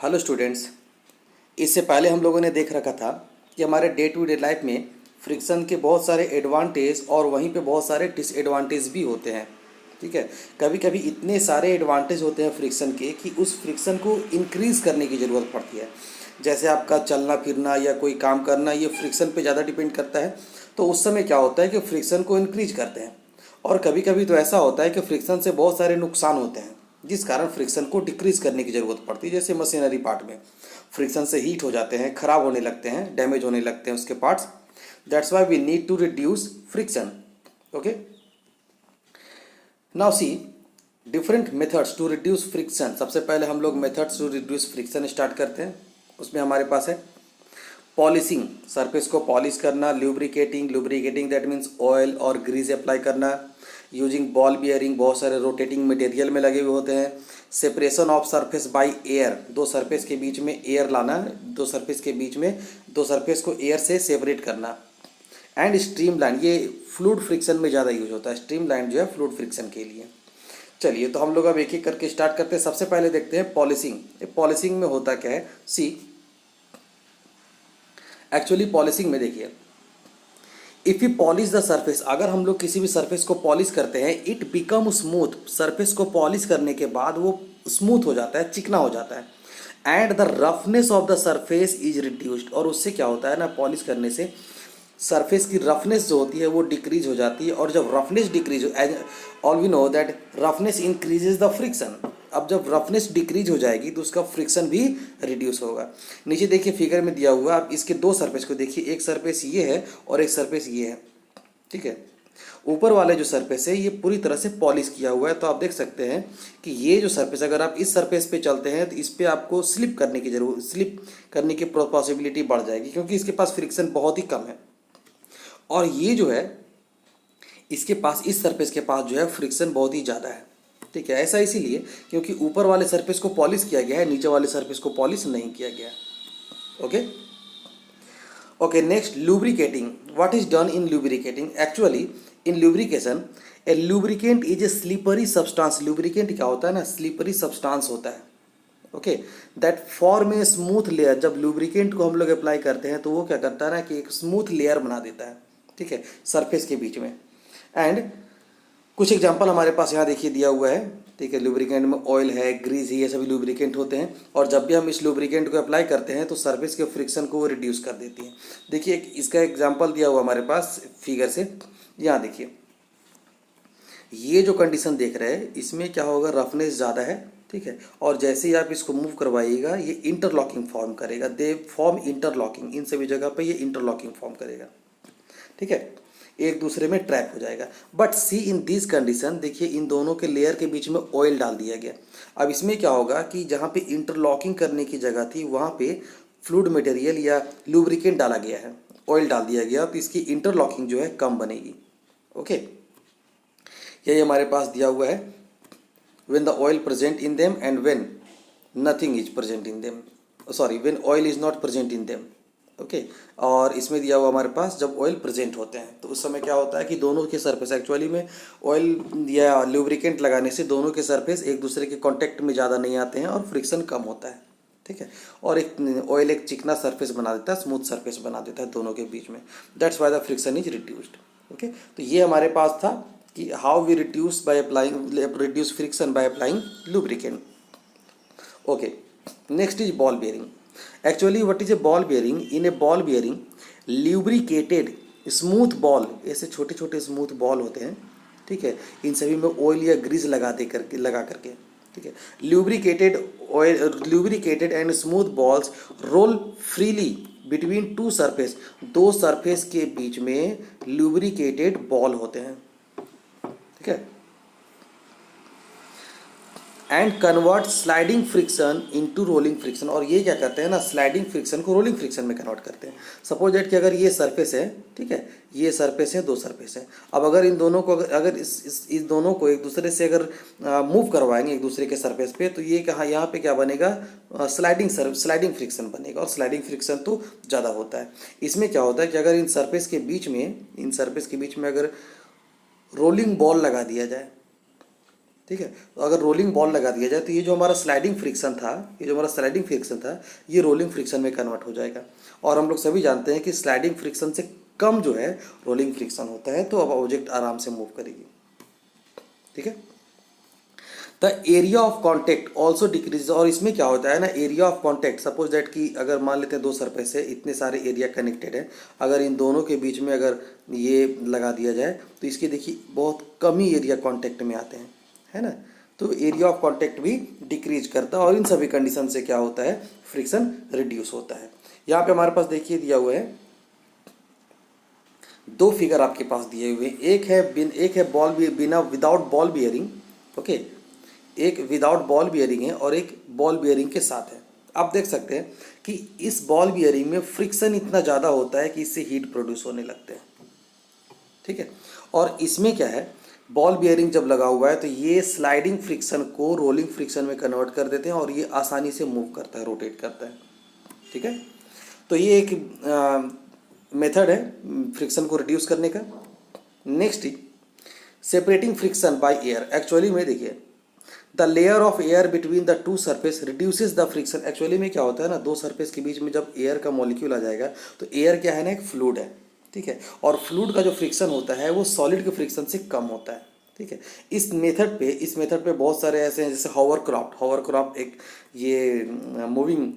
Hello students. इससे पहले हम लोगों ने देख रखा था कि हमारे डे टू डे लाइफ में फ्रिक्शन के बहुत सारे एडवांटेज और वहीं पे बहुत सारे डिसएडवांटेज भी होते हैं। ठीक है, कभी कभी इतने सारे एडवांटेज होते हैं फ्रिक्शन के कि उस फ्रिक्शन को इंक्रीज़ करने की ज़रूरत पड़ती है। जैसे आपका चलना फिरना या कोई काम करना, ये फ्रिक्शन पे ज़्यादा डिपेंड करता है। तो उस समय क्या होता है कि फ्रिक्शन को इंक्रीज करते हैं। और कभी कभी तो ऐसा होता है कि फ्रिक्शन से बहुत सारे नुकसान होते हैं, जिस कारण फ्रिक्शन को डिक्रीज करने की ज़रूरत पड़ती है। जैसे मशीनरी पार्ट में फ्रिक्शन से हीट हो जाते हैं, खराब होने लगते हैं, डैमेज होने लगते हैं उसके parts. That's why we need to reduce friction. Okay, now see different methods to reduce friction. सबसे पहले हम लोग methods to reduce friction start करते हैं। उसमें हमारे पास है पॉलिशिंग, सरफेस को पॉलिश करना। Lubricating, lubricating that means oil और ग्रीज अप्लाई करना। यूजिंग बॉल बियरिंग, बहुत सारे रोटेटिंग मटेरियल में लगे हुए होते हैं। Separation of surface by air, दो सरफेस के बीच में एयर लाना, दो सरफेस के बीच में दो सरफेस को एयर से सेपरेट करना। एंड स्ट्रीमलाइन, ये फ्लूइड फ्रिक्शन में ज़्यादा यूज होता है। स्ट्रीमलाइन जो है फ्लूइड फ्रिक्शन के लिए। चलिए, तो हम लोग अब एक एक करके स्टार्ट करते हैं। सबसे पहले देखते हैं पॉलिशिंग। पॉलिशिंग में होता क्या है, सी एक्चुअली पॉलिशिंग में देखिए, if you polish the surface, अगर हम लोग किसी भी सरफेस को पॉलिश करते हैं, इट बिकम स्मूथ। सरफेस को पॉलिश करने के बाद वो स्मूथ हो जाता है, चिकना हो जाता है। And the roughness of the surface is reduced, और उससे क्या होता है ना, पॉलिश करने से सरफेस की रफनेस जो होती है वो डिक्रीज हो जाती है। और जब roughness decrease, all we know that roughness increases the friction. अब जब रफनेस डिक्रीज हो जाएगी तो उसका फ्रिक्शन भी रिड्यूस होगा। नीचे देखिए फिगर में दिया हुआ, आप इसके दो सरफेस को देखिए, एक सरफेस ये है और एक सरफेस ये है। ठीक है, ऊपर वाले जो सरफेस है ये पूरी तरह से पॉलिश किया हुआ है। तो आप देख सकते हैं कि ये जो सरफेस, अगर आप इस सरफेस पे चलते हैं तो इस पे आपको स्लिप करने की पॉसिबिलिटी बढ़ जाएगी, क्योंकि इसके पास फ्रिक्शन बहुत ही कम है। और ये जो है इसके पास, इस सरफेस के पास जो है फ्रिक्शन बहुत ही ज़्यादा है। ठीक है, ऐसा इसीलिए क्योंकि ऊपर वाले सरफेस को पॉलिश किया गया है, नीचे वाले सरफेस को पॉलिश नहीं किया गया। Okay okay, next lubricating. What is done in lubricating? Actually in lubrication A lubricant is a slippery substance. Lubricant क्या होता है ना, स्लीपरी सब्सटेंस होता है। Okay, that form a smooth layer. जब लुब्रिकेंट को हम लोग अप्लाई करते हैं तो वो क्या करता है ना कि एक स्मूथ लेयर बना देता है। ठीक है, सरफेस के बीच में। एंड कुछ एग्जांपल हमारे पास यहाँ देखिए दिया हुआ है। ठीक है, लुब्रिकेंट में ऑयल है, ग्रीज है, ये सभी लुब्रिकेंट होते हैं। और जब भी हम इस लुब्रिकेंट को अप्लाई करते हैं तो सरफेस के फ्रिक्शन को वो रिड्यूस कर देती है। देखिए इसका एग्जांपल दिया हुआ हमारे पास फिगर से, यहाँ देखिए ये जो कंडीशन देख रहे हैं इसमें क्या होगा, रफनेस ज़्यादा है। ठीक है, और जैसे ही आप इसको मूव करवाइएगा ये इंटरलॉकिंग फॉर्म करेगा। दे फॉर्म इंटरलॉकिंग, इन सभी जगह पे ये इंटरलॉकिंग फॉर्म करेगा। ठीक है, एक दूसरे में ट्रैप हो जाएगा। But see in this condition, देखिए इन दोनों के लेयर के बीच में ऑयल डाल दिया गया। अब इसमें क्या होगा कि जहाँ पे इंटरलॉकिंग करने की जगह थी वहाँ पे फ्लूइड मटेरियल या लुब्रिकेंट डाला गया है, ऑयल डाल दिया गया, तो इसकी इंटरलॉकिंग जो है कम बनेगी। ओके, यही हमारे पास दिया हुआ है, when the oil present in them and when nothing is present in them, sorry when oil is not present in them। Okay, और इसमें दिया हुआ हमारे पास जब ऑयल प्रेजेंट होते हैं तो उस समय क्या होता है कि दोनों के सरफेस, एक्चुअली में ऑयल या लुब्रिकेंट लगाने से दोनों के सरफेस एक दूसरे के कांटेक्ट में ज़्यादा नहीं आते हैं और फ्रिक्शन कम होता है। ठीक है, और एक ऑयल एक चिकना सरफेस बना देता है, स्मूथ सरफेस बना देता है दोनों के बीच में। That's why the friction is reduced. Okay, तो ये हमारे पास था कि how we reduce friction by applying lubricant. Okay, next is ball bearing. Actually what is a ball bearing? In a ball bearing lubricated smooth ball, ऐसे छोटे छोटे smooth ball होते हैं। ठीक है, इन सभी में ऑयल या ग्रीस लगा करके। ठीक है, lubricated and smooth balls roll freely between two surface. दो सरफेस के बीच में ल्यूब्रिकेटेड बॉल होते हैं। ठीक है, and convert sliding friction into rolling friction. और ये क्या करते हैं ना, स्लाइडिंग फ्रिक्शन को रोलिंग फ्रिक्शन में कन्वर्ट करते हैं। सपोज दैट कि अगर ये सरफेस है, ठीक है, ये सरफेस है, दो सरफेस है। अब अगर इन दोनों को, अगर इस दोनों को एक दूसरे से अगर मूव करवाएंगे एक दूसरे के सरफेस पे, तो ये कहाँ, यहाँ पे क्या बनेगा, स्लाइडिंग फ्रिक्शन बनेगा। और स्लाइडिंग फ्रिक्शन तो ज़्यादा होता है। इसमें क्या होता है कि अगर इन सरफेस के बीच में अगर रोलिंग बॉल लगा दिया जाए, ठीक है। तो अगर रोलिंग बॉल लगा दिया जाए तो ये जो हमारा स्लाइडिंग फ्रिक्शन था, ये जो हमारा स्लाइडिंग फ्रिक्शन था, ये रोलिंग फ्रिक्शन में कन्वर्ट हो जाएगा। और हम लोग सभी जानते हैं कि स्लाइडिंग फ्रिक्शन से कम जो है रोलिंग फ्रिक्शन होता है, तो अब ऑब्जेक्ट आराम से मूव करेगी। ठीक है। The area of contact also decrease. और इसमें क्या होता है ना, area of contact, suppose that कि अगर मान लेते हैं दो सरफेस है, इतने सारे एरिया कनेक्टेड है, अगर इन दोनों के बीच में अगर ये लगा दिया जाए तो इसके देखिए बहुत कम ही एरिया कॉन्टेक्ट में आते हैं, है ना। तो एरिया ऑफ कॉन्टेक्ट भी डिक्रीज करता है और इन सभी कंडीशन से क्या होता है, फ्रिक्शन रिड्यूस होता है। यहाँ पे हमारे पास देखिए दिया हुआ है दो फिगर आपके पास दिए हुए, एक है बॉल बिना विदाउट बॉल बियरिंग, ओके, एक विदाउट बॉल बियरिंग है और एक बॉल बियरिंग के साथ है। आप देख सकते हैं कि इस बॉल बियरिंग में फ्रिक्शन इतना ज़्यादा होता है कि इससे हीट प्रोड्यूस होने लगते हैं। ठीक है। और इसमें क्या है, बॉल बियरिंग जब लगा हुआ है तो ये स्लाइडिंग फ्रिक्शन को रोलिंग फ्रिक्शन में कन्वर्ट कर देते हैं और ये आसानी से मूव करता है, रोटेट करता है। ठीक है। तो ये एक मेथड है फ्रिक्शन को रिड्यूस करने का। Next separating friction by air. Actually में देखिए the layer of air between the two surface reduces the friction. Actually में क्या होता है ना, दो सरफेस के बीच में जब एयर का मॉलिक्यूल आ जाएगा तो एयर क्या है ना, एक फ्लूइड है। ठीक है। और फ्लूइड का जो फ्रिक्शन होता है वो सॉलिड के फ्रिक्शन से कम होता है। ठीक है। इस मेथड पे बहुत सारे ऐसे हैं, जैसे हॉवरक्राफ्ट एक ये मूविंग,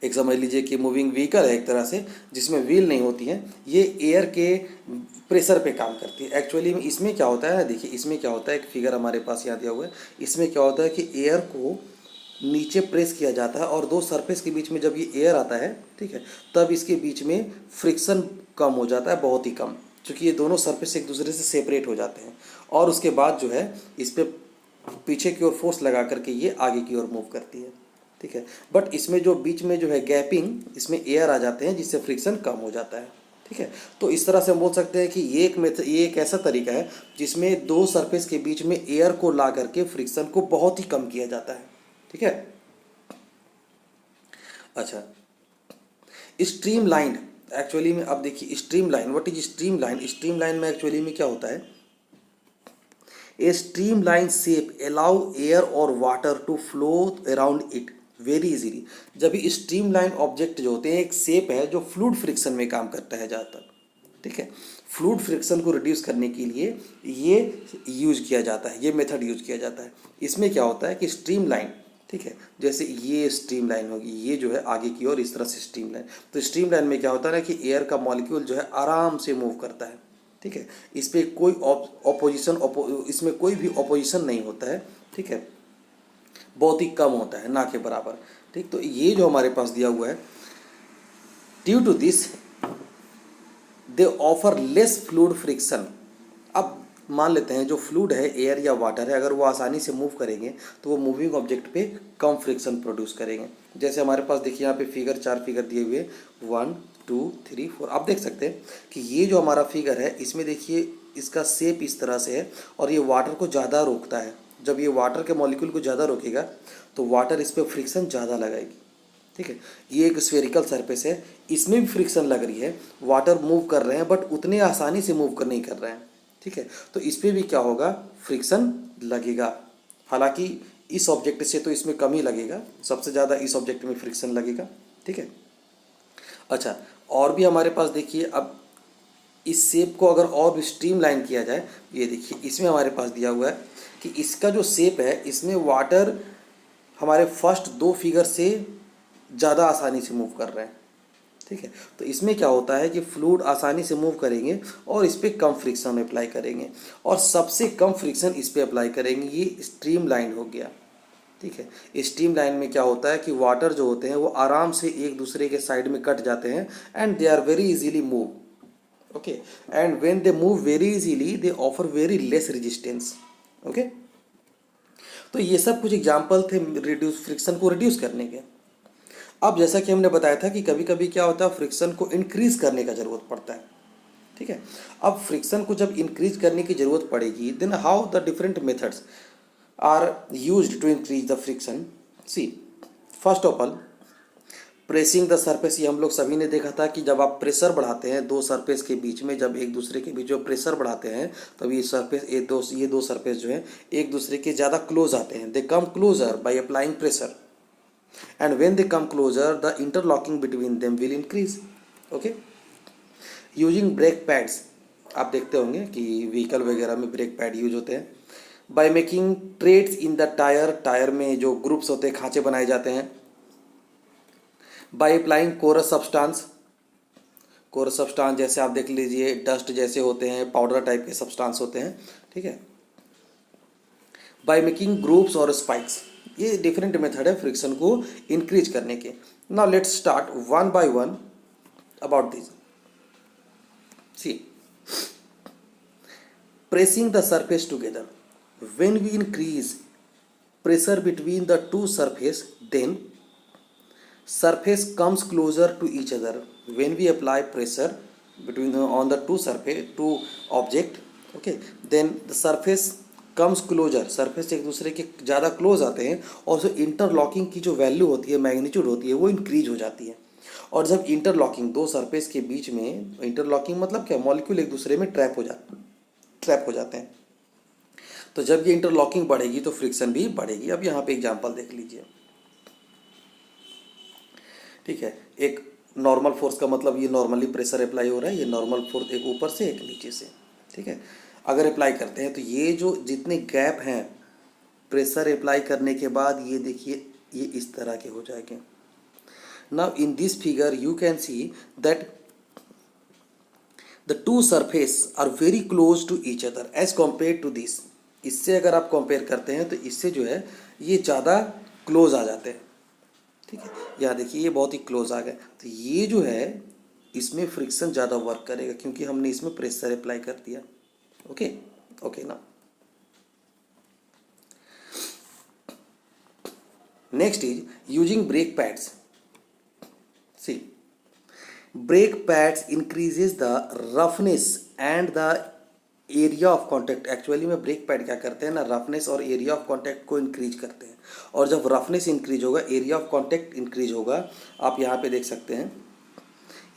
एक समझ लीजिए कि मूविंग व्हीकल है एक तरह से, जिसमें व्हील नहीं होती है, ये एयर के प्रेशर पे काम करती है। एक्चुअली में इसमें क्या होता है ना, देखिए इसमें क्या होता है, एक फिगर हमारे पास यहाँ दिया हुआ है, इसमें क्या होता है कि एयर को नीचे प्रेस किया जाता है और दो सरफेस के बीच में जब ये एयर आता है, ठीक है, तब इसके बीच में फ्रिक्शन कम हो जाता है, बहुत ही कम, क्योंकि ये दोनों सरफेस एक दूसरे से सेपरेट हो जाते हैं। और उसके बाद जो है इस पर पीछे की ओर फोर्स लगा करके ये आगे की ओर मूव करती है। ठीक है। बट इसमें जो बीच में जो है गैपिंग, इसमें एयर आ जाते हैं जिससे फ्रिक्शन कम हो जाता है। ठीक है। तो इस तरह से हम बोल सकते हैं कि ये एक ऐसा तरीका है जिसमें दो सरफेस के बीच में एयर को ला करके फ्रिक्शन को बहुत ही कम किया जाता है। ठीक है। अच्छा, स्ट्रीम लाइन। एक्चुअली में अब देखिए stream line, what is stream line. Stream line में एक्चुअली में क्या होता है, a stream line shape allow air और water to flow around it very easily. जब ये स्ट्रीम लाइन ऑब्जेक्ट जो होते हैं, एक शेप है जो फ्लूइड फ्रिक्शन में काम करता है ज़्यादातर। ठीक है। फ्लूइड फ्रिक्शन को रिड्यूस करने के लिए ये यूज किया जाता है, ये मेथड यूज किया जाता है। इसमें क्या होता है कि स्ट्रीम लाइन, ठीक है, जैसे ये स्ट्रीम लाइन होगी, ये जो है आगे की ओर इस तरह से स्ट्रीम लाइन, तो स्ट्रीम लाइन में क्या होता है ना कि एयर का मॉलिक्यूल जो है आराम से मूव करता है। ठीक है। इस पर कोई इसमें कोई भी ऑपोजिशन नहीं होता है। ठीक है। बहुत ही कम होता है, ना के बराबर। ठीक। तो ये जो हमारे पास दिया हुआ है, due to this they offer less fluid friction. अब मान लेते हैं जो फ्लूइड है, एयर या वाटर है, अगर वो आसानी से मूव करेंगे तो वो मूविंग ऑब्जेक्ट पे कम फ्रिक्शन प्रोड्यूस करेंगे। जैसे हमारे पास देखिए यहाँ पे चार फिगर दिए हुए, 1 2 3 4। आप देख सकते हैं कि ये जो हमारा फिगर है, इसमें देखिए इसका शेप इस तरह से है और ये वाटर को ज़्यादा रोकता है। जब ये वाटर के मॉलिक्यूल को ज़्यादा रोकेगा तो वाटर इस पर फ्रिक्शन ज़्यादा लगाएगी। ठीक है। ये एक स्फेरिकल सरफेस है, इसमें भी फ्रिक्शन लग रही है, वाटर मूव कर रहे हैं बट उतने आसानी से मूव नहीं कर रहे हैं। ठीक है। तो इस पर भी क्या होगा, फ्रिक्शन लगेगा। हालांकि इस ऑब्जेक्ट से तो इसमें कम ही लगेगा, सबसे ज़्यादा इस ऑब्जेक्ट में फ्रिक्शन लगेगा। ठीक है। अच्छा, और भी हमारे पास देखिए, अब इस शेप को अगर और भी स्ट्रीम लाइन किया जाए, ये देखिए इसमें हमारे पास दिया हुआ है कि इसका जो शेप है, इसमें वाटर हमारे फर्स्ट दो फिगर से ज़्यादा आसानी से मूव कर रहे हैं। ठीक है। तो इसमें क्या होता है कि फ्लूइड आसानी से मूव करेंगे और इस पर कम फ्रिक्शन अप्लाई करेंगे, और सबसे कम फ्रिक्शन इस पर अप्लाई करेंगे। ये स्ट्रीम लाइन हो गया। ठीक है। स्ट्रीम लाइन में क्या होता है कि वाटर जो होते हैं वो आराम से एक दूसरे के साइड में कट जाते हैं and they are very easily move. Okay. And when they move very easily they offer very less resistance. Okay. तो ये सब कुछ एग्जाम्पल थे फ्रिक्शन को रिड्यूस करने के। अब जैसा कि हमने बताया था कि कभी कभी क्या होता है, फ्रिक्शन को इंक्रीज करने का ज़रूरत पड़ता है। ठीक है। अब फ्रिक्शन को जब इंक्रीज करने की ज़रूरत पड़ेगी, then how the different methods are used to increase the friction. See, first of all pressing the surface, ये हम लोग सभी ने देखा था कि जब आप प्रेशर बढ़ाते हैं दो सरफेस के बीच में, जब एक दूसरे के बीच में प्रेशर बढ़ाते हैं तब ये सरफेस, ये दो सरफेस जो है एक दूसरे के ज़्यादा क्लोज आते हैं। They come closer by applying pressure and when they come closer the interlocking between them will increase. Okay, using brake pads, आप देखते होंगे कि व्हीकल वगैरह में ब्रेक पैड यूज होते हैं। By making treads in the tyre, tyre में जो ग्रुप्स होते हैं, खांचे बनाए जाते हैं। By applying coarse substance, coarse substance जैसे आप देख लीजिए डस्ट जैसे होते हैं, पाउडर टाइप के सब्सटेंस होते हैं, ठीक है। बाय मेकिंग ग्रुप्स और स्पाइक्स, ये डिफरेंट मेथड है फ्रिक्शन को इंक्रीज करने के। Now let's start one by one about this. See, pressing the surface together, when we increase pressure between the two surface, then surface comes closer to each other. When we apply pressure between on the two object, okay, then the surface comes closer, surface एक दूसरे के ज़्यादा close आते हैं और जो interlocking की जो वैल्यू होती है, मैग्नीट्यूड होती है, वो इंक्रीज हो जाती है। और जब इंटरलॉकिंग दो सरफेस के बीच में, इंटरलॉकिंग मतलब क्या, मॉलिक्यूल एक दूसरे में ट्रैप हो जाते हैं। तो जब ये इंटरलॉकिंग बढ़ेगी तो फ्रिक्शन भी बढ़ेगी। अब यहाँ पे एग्जांपल देख लीजिए, ठीक है। एक नॉर्मल फोर्स का मतलब ये नॉर्मली प्रेशर अप्लाई हो रहा है, ये नॉर्मल फोर्स एक ऊपर से एक नीचे से, ठीक है। अगर अप्लाई करते हैं तो ये जो जितने गैप हैं प्रेशर अप्लाई करने के बाद, ये देखिए ये इस तरह के हो जाएंगे। Now in this figure you can see that the two surface are very close to each other as compared to this। इससे अगर आप कंपेयर करते हैं तो इससे जो है ये ज़्यादा क्लोज आ जाते हैं, ठीक है। यहाँ देखिए ये बहुत ही क्लोज आ गए, तो ये जो है इसमें फ्रिक्शन ज़्यादा वर्क करेगा क्योंकि हमने इसमें प्रेशर अप्लाई कर दिया। ओके ओके ना, next is using brake pads. See, brake pads increases the roughness and the area of contact. Actually में ब्रेक पैड क्या करते हैं ना, रफनेस और एरिया ऑफ कॉन्टैक्ट को इंक्रीज करते हैं। और जब रफनेस इंक्रीज होगा, एरिया ऑफ कॉन्टैक्ट इंक्रीज होगा। आप यहाँ पे देख सकते हैं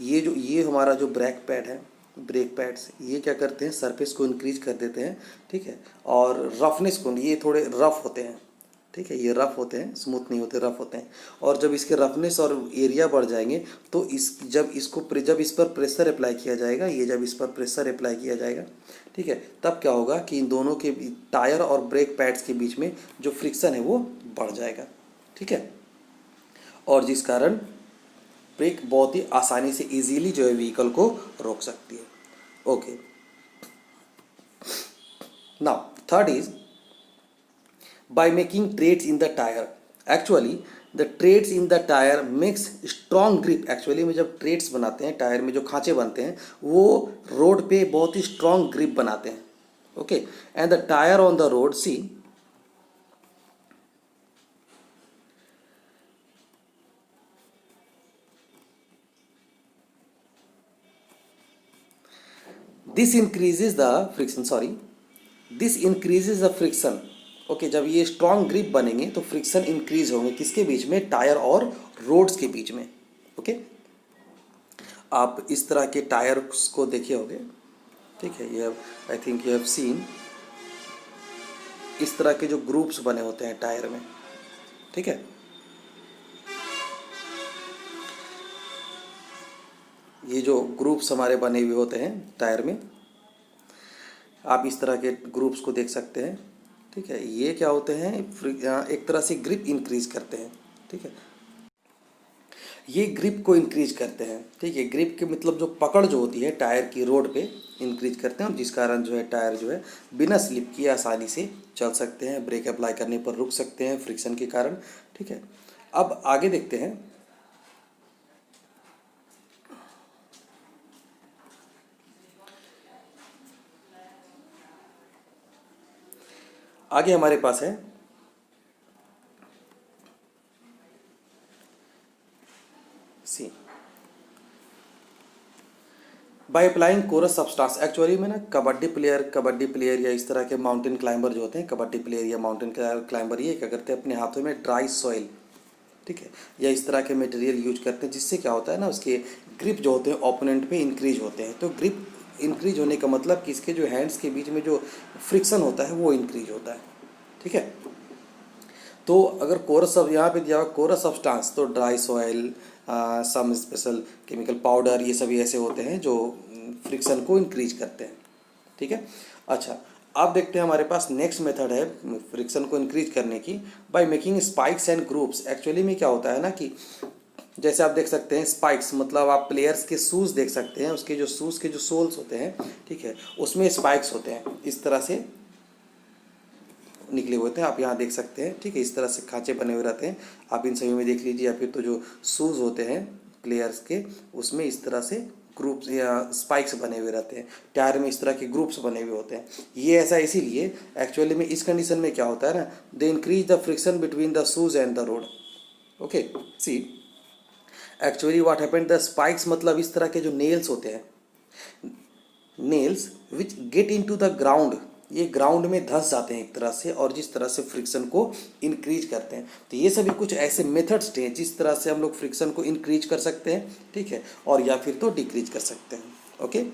ये हमारा जो ब्रेक पैड है, ब्रेक पैड्स ये क्या करते हैं, सरफेस को इंक्रीज कर देते हैं, ठीक है। और रफनेस को, ये थोड़े रफ होते हैं, ठीक है, ये रफ होते हैं, स्मूथ नहीं होते, रफ होते हैं। और जब इसके रफनेस और एरिया बढ़ जाएंगे तो जब इस पर प्रेशर अप्लाई किया जाएगा, ये जब इस पर प्रेशर अप्लाई किया जाएगा, ठीक है, तब क्या होगा कि इन दोनों के टायर और ब्रेक पैड्स के बीच में जो फ्रिक्शन है वो बढ़ जाएगा, ठीक है। और जिस कारण ब्रेक बहुत ही आसानी से इजीली जो है व्हीकल को रोक सकती है। Okay, now third is by making treads in the tire। Actually the treads in the tire makes strong grip। Actually में जब ट्रेड्स बनाते हैं टायर में, जो खांचे बनते हैं, वो रोड पे बहुत ही स्ट्रॉन्ग ग्रिप बनाते हैं। Okay, and the tyre on the road, see this increases the friction। Okay, जब ये स्ट्रॉन्ग ग्रिप बनेंगे तो फ्रिक्शन इंक्रीज होंगे, किसके बीच में, टायर और रोड्स के बीच में। ओके, आप इस तरह के टायर्स को देखे होंगे, ठीक है। ये I think you have seen, इस तरह के जो ग्रुप्स बने होते हैं टायर में, ठीक है। ये जो ग्रुप्स हमारे बने हुए होते हैं टायर में, आप इस तरह के ग्रुप्स को देख सकते हैं, ठीक है। ये क्या होते हैं, एक तरह से ग्रिप इंक्रीज करते हैं, ठीक है। ये ग्रिप को इंक्रीज करते हैं, ठीक है। ग्रिप के मतलब जो पकड़ जो होती है टायर की रोड पे इंक्रीज करते हैं, और जिस कारण जो है टायर जो है बिना स्लिप किए आसानी से चल सकते हैं, ब्रेक अप्लाई करने पर रुक सकते हैं फ्रिक्शन के कारण, ठीक है। अब आगे देखते हैं, आगे हमारे पास है C, by applying coarse substance. Actually में ना कबड्डी प्लेयर या इस तरह के माउंटेन क्लाइंबर जो होते हैं, कबड्डी प्लेयर या माउंटेन क्लाइंबर, ये क्या करते हैं, अपने हाथों में ड्राई सॉइल, ठीक है, या इस तरह के मटेरियल यूज करते हैं जिससे क्या होता है ना, उसके ग्रिप जो होते हैं ओपोनेंट पे इंक्रीज होते हैं। तो ग्रिप इंक्रीज होने का मतलब कि इसके जो हैंड्स के बीच में जो फ्रिक्शन होता है वो इंक्रीज होता है। ठीक है, तो अगर कोरस सब यहाँ पे दिया हुआ कोरस सब्सटेंस, तो dry soil, some special chemical powder, ये सभी ऐसे होते हैं जो फ्रिक्शन को इंक्रीज करते हैं। ठीक है, अच्छा अब देखते हैं हमारे पास नेक्स्ट मेथड है फ्रिक्शन को इंक्रीज करने की, by making spikes and groups. Actually में क्या होता है ना कि जैसे आप देख सकते हैं स्पाइक्स, मतलब आप प्लेयर्स के शूज़ देख सकते हैं, उसके जो शूज़ के जो सोल्स होते हैं, ठीक है, उसमें स्पाइक्स होते हैं, इस तरह से निकले हुए होते हैं, आप यहाँ देख सकते हैं। ठीक है, इस तरह से खांचे बने हुए रहते हैं, आप इन सभी में देख लीजिए। या फिर तो जो शूज़ होते हैं प्लेयर्स के, उसमें इस तरह से ग्रुप्स या स्पाइक्स बने हुए रहते हैं, टायर में इस तरह के ग्रुप्स बने हुए होते हैं। ये ऐसा इसीलिए, एक्चुअली में इस कंडीशन में क्या होता है ना, they increase the friction between the shoes and the road. Okay, see actually what happened, the spikes मतलब इस तरह के जो नेल्स होते हैं, nails which get into the ground, ये ग्राउंड में धंस जाते हैं एक तरह से, और जिस तरह से फ्रिक्शन को इंक्रीज करते हैं। तो ये सभी कुछ ऐसे मेथड्स हैं जिस तरह से हम लोग फ्रिक्शन को इंक्रीज कर सकते हैं, ठीक है, और या फिर तो डिक्रीज कर सकते हैं। ओके।